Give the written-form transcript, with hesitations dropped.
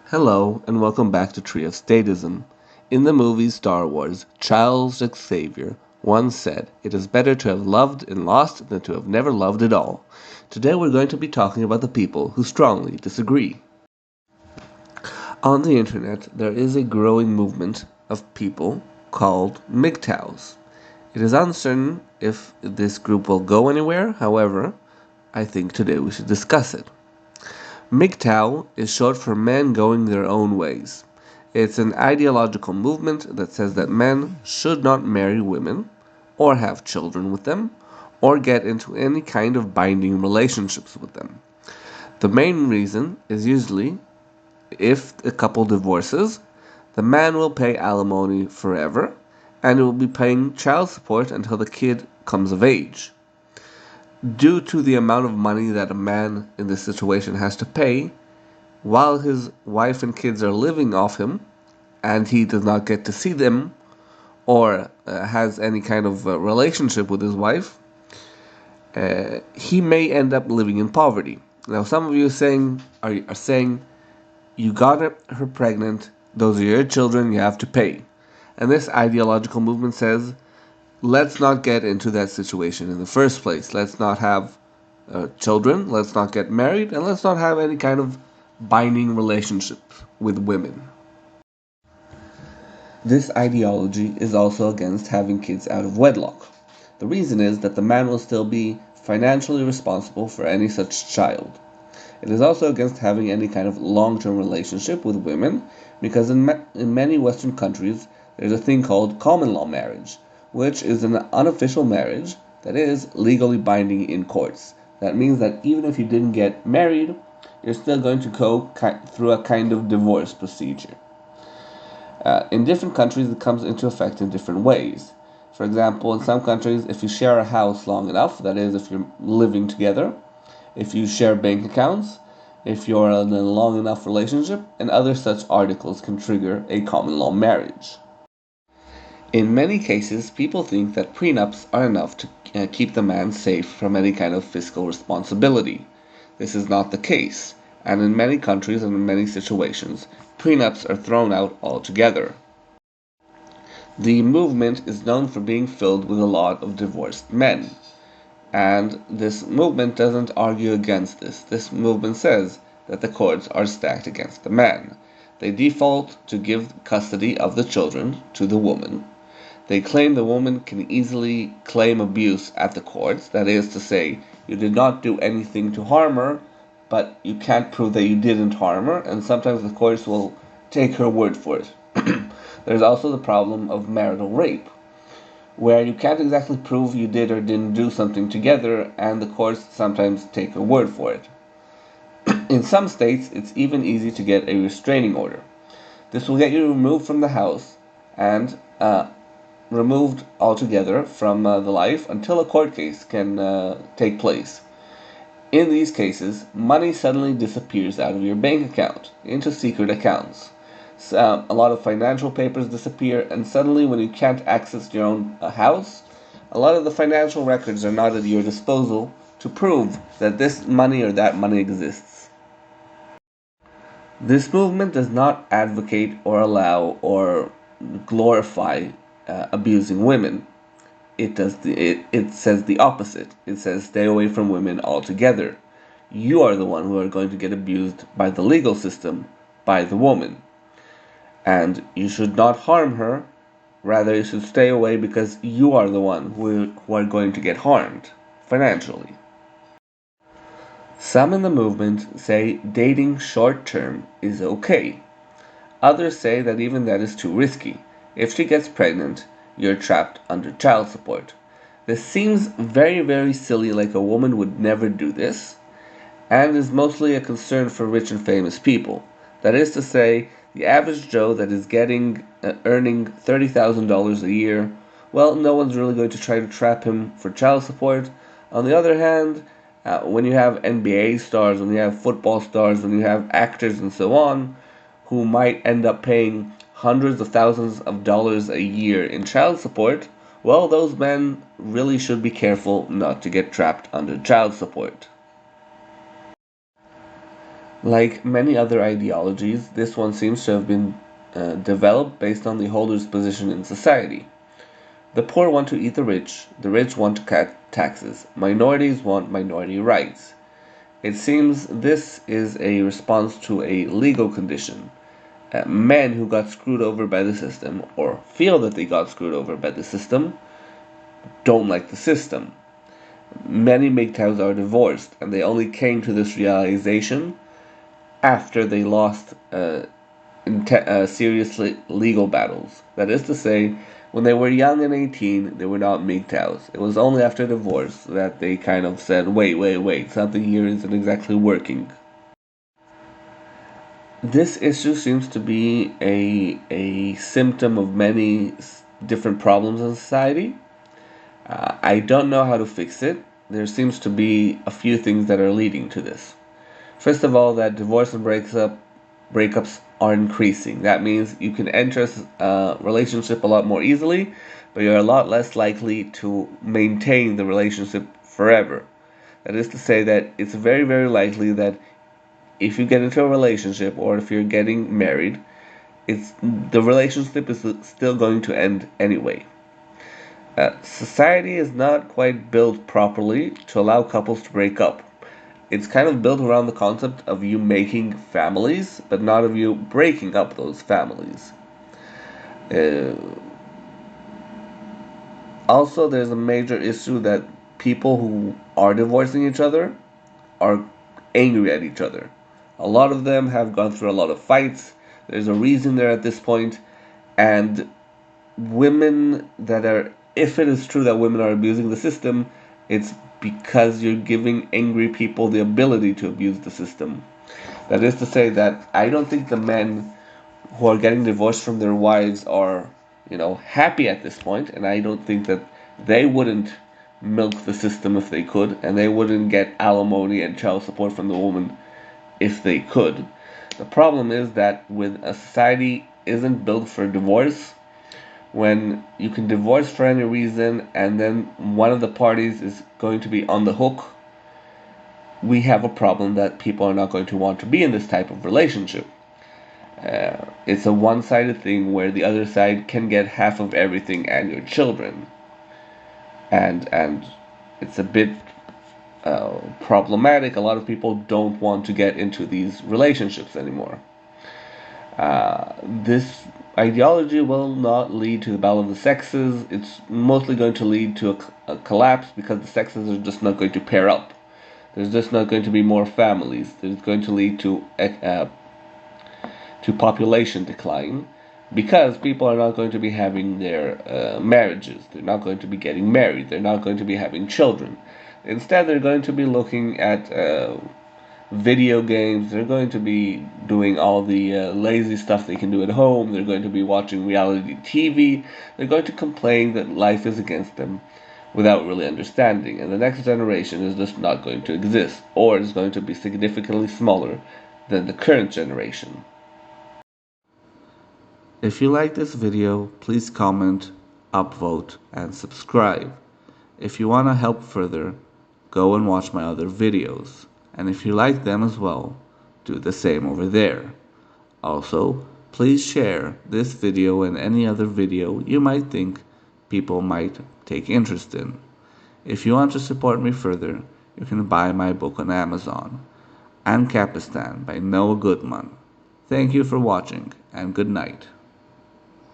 Hello, and welcome back to Tree of Statism. In the movie Star Wars, Charles Xavier once said, "It is better to have loved and lost than to have never loved at all." Today we're going to be talking about the people who strongly disagree. On the internet, there is a growing movement of people called Mgtows. It is uncertain if this group will go anywhere, however, I think today we should discuss it. Mgtow is short for men going their own ways. It's an ideological movement that says that men should not marry women, or have children with them, or get into any kind of binding relationships with them. The main reason is usually if a couple divorces, the man will pay alimony forever, and will be paying child support until the kid comes of age. Due to the amount of money that a man in this situation has to pay, while his wife and kids are living off him, and he does not get to see them or has any kind of relationship with his wife, he may end up living in poverty. Now, some of you are saying you got her pregnant; those are your children. You have to pay. And this ideological movement says, let's not get into that situation in the first place. Let's not have children. Let's not get married, and let's not have any kind of binding relationship with women. This ideology is also against having kids out of wedlock. The reason is that the man will still be financially responsible for any such child. It is also against having any kind of long-term relationship with women because in many Western countries there's a thing called common law marriage, which is an unofficial marriage that is legally binding in courts. That means that even if you didn't get married, you're still going to go through a kind of divorce procedure. In different countries, it comes into effect in different ways. For example, in some countries, if you share a house long enough, that is, if you're living together, if you share bank accounts, if you're in a long enough relationship, and other such articles can trigger a common law marriage. In many cases, people think that prenups are enough to keep the man safe from any kind of fiscal responsibility. This is not the case, and in many countries and in many situations, prenups are thrown out altogether. The movement is known for being filled with a lot of divorced men. And this movement doesn't argue against this. This movement says that the courts are stacked against the man. They default to give custody of the children to the woman. They claim the woman can easily claim abuse at the courts. That is to say, you did not do anything to harm her, but you can't prove that you didn't harm her, and sometimes the courts will take her word for it. There's also the problem of marital rape, where you can't exactly prove you did or didn't do something together, and the courts sometimes take her word for it. In some states, it's even easy to get a restraining order. This will get you removed from the house and removed altogether from the life until a court case can take place. In these cases, money suddenly disappears out of your bank account into secret accounts. A lot of financial papers disappear, and suddenly, when you can't access your own house, a lot of the financial records are not at your disposal to prove that this money or that money exists. This movement does not advocate or allow or glorify abusing women. It says the opposite. It says stay away from women altogether. You are the one who are going to get abused by the legal system, by the woman. And you should not harm her, rather you should stay away because you are the one who are going to get harmed financially. Some in the movement say dating short term is okay. Others say that even that is too risky. If she gets pregnant, you're trapped under child support. This seems very, very silly, like a woman would never do this, and is mostly a concern for rich and famous people. That is to say, the average Joe that is earning $30,000 a year, well, no one's really going to try to trap him for child support. On the other hand, when you have NBA stars, when you have football stars, when you have actors and so on, who might end up paying hundreds of thousands of dollars a year in child support, well, those men really should be careful not to get trapped under child support. Like many other ideologies, this one seems to have been developed based on the holder's position in society. The poor want to eat the rich want to cut taxes, minorities want minority rights. It seems this is a response to a legal condition. Men who got screwed over by the system, or feel that they got screwed over by the system, don't like the system. Many Mgtows are divorced, and they only came to this realization after they lost serious legal battles. That is to say, when they were young and 18, they were not Mgtows. It was only after divorce that they kind of said, wait, something here isn't exactly working. This issue seems to be a symptom of many different problems in society. I don't know how to fix it. There seems to be a few things that are leading to this. First of all, that divorce and breakups are increasing. That means you can enter a relationship a lot more easily, but you're a lot less likely to maintain the relationship forever. That is to say that it's very, very likely that if you get into a relationship or if you're getting married, the relationship is still going to end anyway. Society is not quite built properly to allow couples to break up. It's kind of built around the concept of you making families, but not of you breaking up those families. Uh, Also, there's a major issue that people who are divorcing each other are angry at each other. A lot of them have gone through a lot of fights. There's a reason they're at this point, and women that are, if it is true that women are abusing the system, it's because you're giving angry people the ability to abuse the system. That is to say that I don't think the men who are getting divorced from their wives are, happy at this point, and I don't think that they wouldn't milk the system if they could, and they wouldn't get alimony and child support from the woman if they could. The problem is that when a society isn't built for divorce, when you can divorce for any reason and then one of the parties is going to be on the hook, we have a problem that people are not going to want to be in this type of relationship. It's a one-sided thing where the other side can get half of everything and your children, and it's a bit problematic. A lot of people don't want to get into these relationships anymore. This ideology will not lead to the battle of the sexes. It's mostly going to lead to a collapse because the sexes are just not going to pair up. There's just not going to be more families. There's going to lead to population decline because people are not going to be having their marriages. They're not going to be getting married. They're not going to be having children. Instead, they're going to be looking at video games. They're going to be doing all the lazy stuff they can do at home. They're going to be watching reality TV. They're going to complain that life is against them without really understanding. And the next generation is just not going to exist, or is going to be significantly smaller than the current generation. If you like this video, please comment, upvote, and subscribe. If you want to help further, go and watch my other videos. And if you like them as well, do the same over there. Also, please share this video and any other video you might think people might take interest in. If you want to support me further, you can buy my book on Amazon, Ancapistan by Noah Goodman. Thank you for watching, and good night.